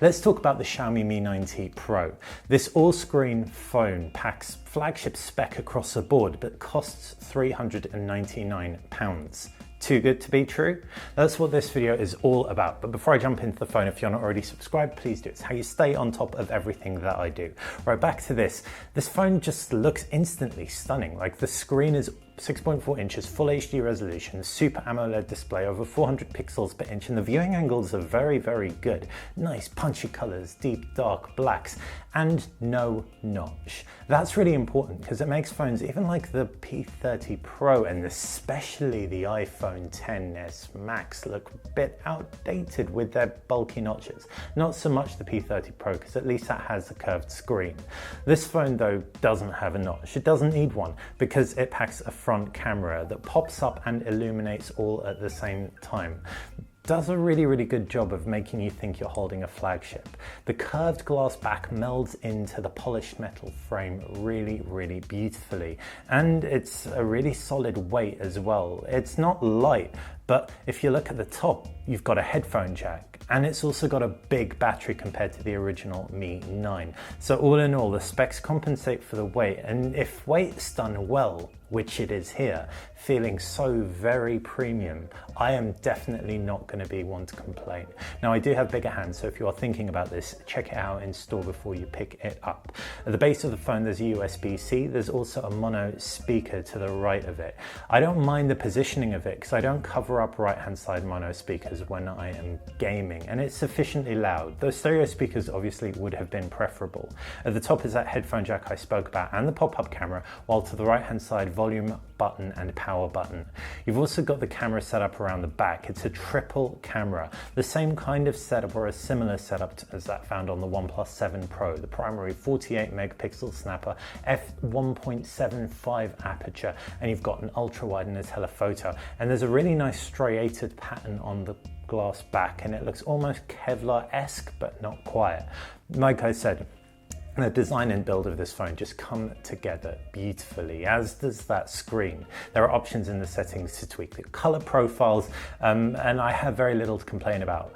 Let's talk about the Xiaomi Mi 9T Pro. This all-screen phone packs flagship spec across the board, but costs £399. Too good to be true? That's what this video is all about. But before I jump into the phone, if you're not already subscribed, please do. It's how you stay on top of everything that I do. Right, back to this. This phone just looks instantly stunning. Like, the screen is 6.4 inches, full HD resolution, super AMOLED display, over 400 pixels per inch, and the viewing angles are very, very good. Nice punchy colors, deep dark blacks, and no notch. That's really important because it makes phones, even like the P30 Pro and especially the iPhone XS Max, look a bit outdated with their bulky notches. Not so much the P30 Pro, because at least that has a curved screen. This phone though doesn't have a notch. It doesn't need one because it packs a front camera that pops up and illuminates all at the same time. Does a really, really good job of making you think you're holding a flagship. The curved glass back melds into the polished metal frame really, really beautifully. And it's a really solid weight as well. It's not light, but if you look at the top, you've got a headphone jack. And it's also got a big battery compared to the original Mi 9. So all in all, the specs compensate for the weight. And if weight's done well, which it is here, feeling so very premium, I am definitely not going to be one to complain. Now, I do have bigger hands, so if you are thinking about this, check it out in store before you pick it up. At the base of the phone, there's a USB-C. There's also a mono speaker to the right of it. I don't mind the positioning of it because I don't cover up right-hand side mono speakers when I am gaming, and it's sufficiently loud. Those stereo speakers obviously would have been preferable. At the top is that headphone jack I spoke about and the pop-up camera, while to the right-hand side, volume button and power button. You've also got the camera set up around the back. It's a triple camera, the same kind of setup or a similar setup as that found on the OnePlus 7 Pro. The primary 48 megapixel snapper, f1.75 aperture, and you've got an ultra wide and a telephoto. And there's a really nice striated pattern on the glass back, and it looks almost Kevlar-esque, but not quite. Like I said, the design and build of this phone just come together beautifully, as does that screen. There are options in the settings to tweak the color profiles, and I have very little to complain about.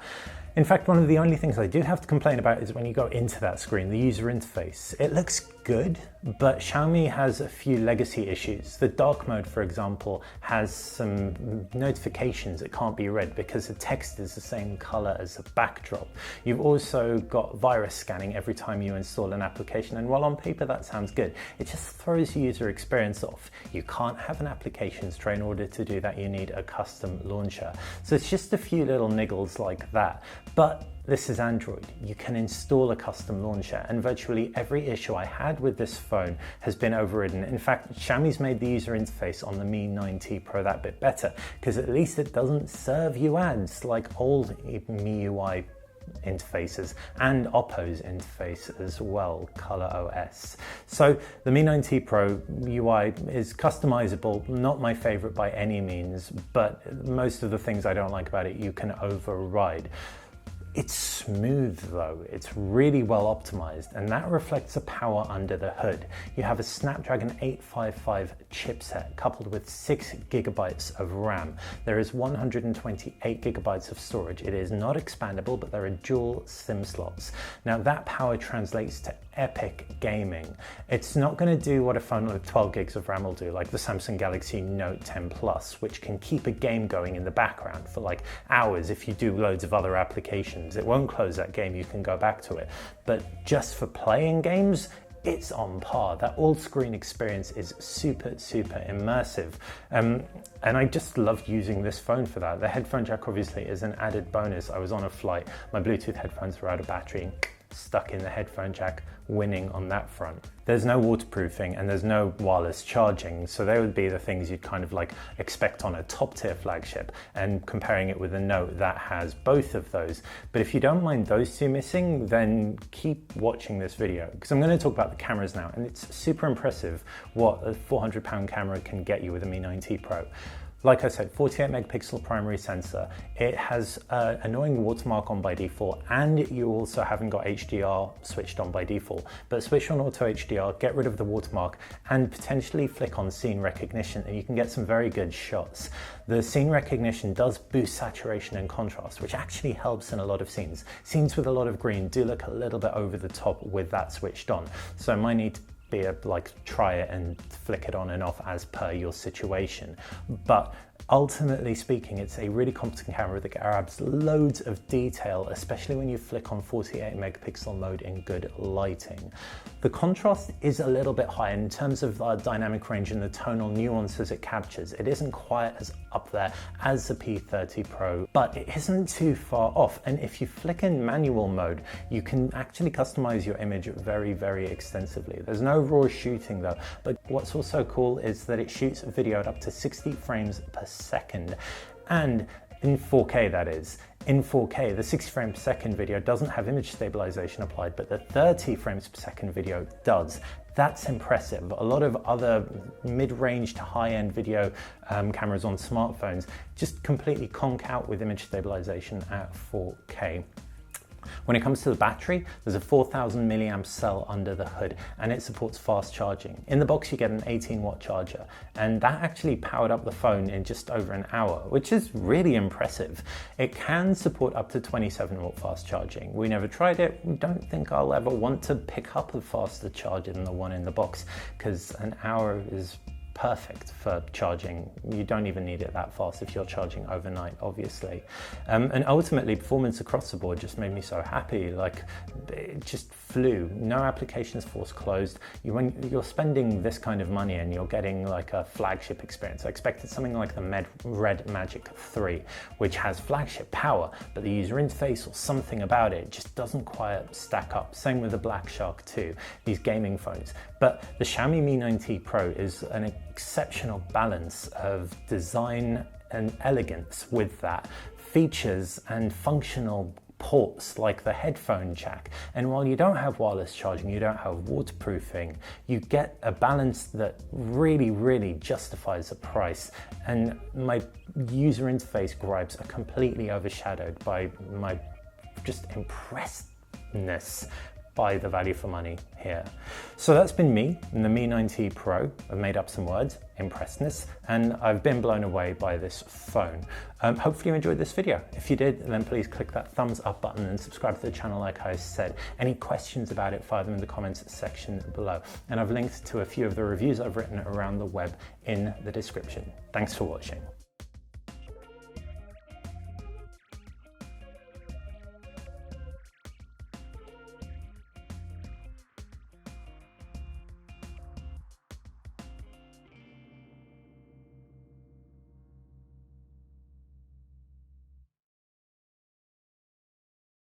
In fact, one of the only things I do have to complain about is when you go into that screen, the user interface. It looks good, but Xiaomi has a few legacy issues. The dark mode, for example, has some notifications that can't be read because the text is the same color as the backdrop. You've also got virus scanning every time you install an application, and while on paper that sounds good, it just throws the user experience off. You can't have an applications tray. In order to do that, you need a custom launcher. So it's just a few little niggles like that. But this is Android. You can install a custom launcher, and virtually every issue I had with this phone has been overridden. In fact, Xiaomi's made the user interface on the Mi 9T Pro that bit better, because at least it doesn't serve you ads like old MIUI interfaces and Oppo's interface as well, Color OS. So the Mi 9T Pro UI is customizable, not my favorite by any means, but most of the things I don't like about it you can override. It's smooth though, it's really well optimized, and that reflects the power under the hood. You have a Snapdragon 855 chipset coupled with 6 gigabytes of RAM. There is 128 gigabytes of storage. It is not expandable, but there are dual SIM slots. Now that power translates to epic gaming. It's not going to do what a phone with 12 gigs of RAM will do, like the Samsung Galaxy Note 10 Plus, which can keep a game going in the background for like hours if you do loads of other applications. It won't close that game, you can go back to it. But just for playing games, it's on par. That all-screen experience is super, super immersive. And I just loved using this phone for that. The headphone jack obviously is an added bonus. I was on a flight, my Bluetooth headphones were out of battery, stuck in the headphone jack, winning on that front. There's no waterproofing and there's no wireless charging, so they would be the things you'd kind of like expect on a top tier flagship, and comparing it with a Note that has both of those. But if you don't mind those two missing, then keep watching this video, because I'm going to talk about the cameras now, and it's super impressive what a £400 camera can get you with a Mi 9T Pro. Like I said, 48 megapixel primary sensor. It has an annoying watermark on by default, and you also haven't got HDR switched on by default. But switch on auto HDR, get rid of the watermark, and potentially flick on scene recognition, and you can get some very good shots. The scene recognition does boost saturation and contrast, which actually helps in a lot of scenes. Scenes with a lot of green do look a little bit over the top with that switched on. So might need to be try it and flick it on and off as per your situation. But ultimately speaking, it's a really competent camera that grabs loads of detail, especially when you flick on 48 megapixel mode in good lighting. The contrast is a little bit high in terms of the dynamic range and the tonal nuances it captures. It isn't quite as up there as the P30 Pro, but it isn't too far off. And if you flick in manual mode, you can actually customize your image very, very extensively. There's no raw shooting though, but what's also cool is that it shoots video at up to 60 frames per second, and in 4K that is. In 4K, the 60 frames per second video doesn't have image stabilization applied, but the 30 frames per second video does. That's impressive. A lot of other mid-range to high-end video cameras on smartphones just completely conk out with image stabilization at 4K. When it comes to the battery, there's a 4000 milliamp cell under the hood, and it supports fast charging. In the box you get an 18-watt charger, and that actually powered up the phone in just over an hour, which is really impressive. It can support up to 27-watt fast charging. We never tried it. We don't think I'll ever want to pick up a faster charger than the one in the box, because an hour is perfect for charging. You don't even need it that fast if you're charging overnight, obviously. And ultimately, performance across the board just made me so happy. Like, it just flew. No applications force closed. When you're spending this kind of money and you're getting like a flagship experience, I expected something like the Red Magic 3, which has flagship power, but the user interface or something about it just doesn't quite stack up. Same with the Black Shark 2, these gaming phones. But the Xiaomi Mi 9T Pro is an exceptional balance of design and elegance with that. Features and functional ports like the Headphone Jack. And while you don't have wireless charging, you don't have waterproofing, you get a balance that really, really justifies the price. And my user interface gripes are completely overshadowed by my just impressedness by the value for money here. So that's been me and the Mi 9T Pro. I've made up some words, impressedness, and I've been blown away by this phone. Hopefully you enjoyed this video. If you did, then please click that thumbs up button and subscribe to the channel like I said. Any questions about it, fire them in the comments section below. And I've linked to a few of the reviews I've written around the web in the description. Thanks for watching.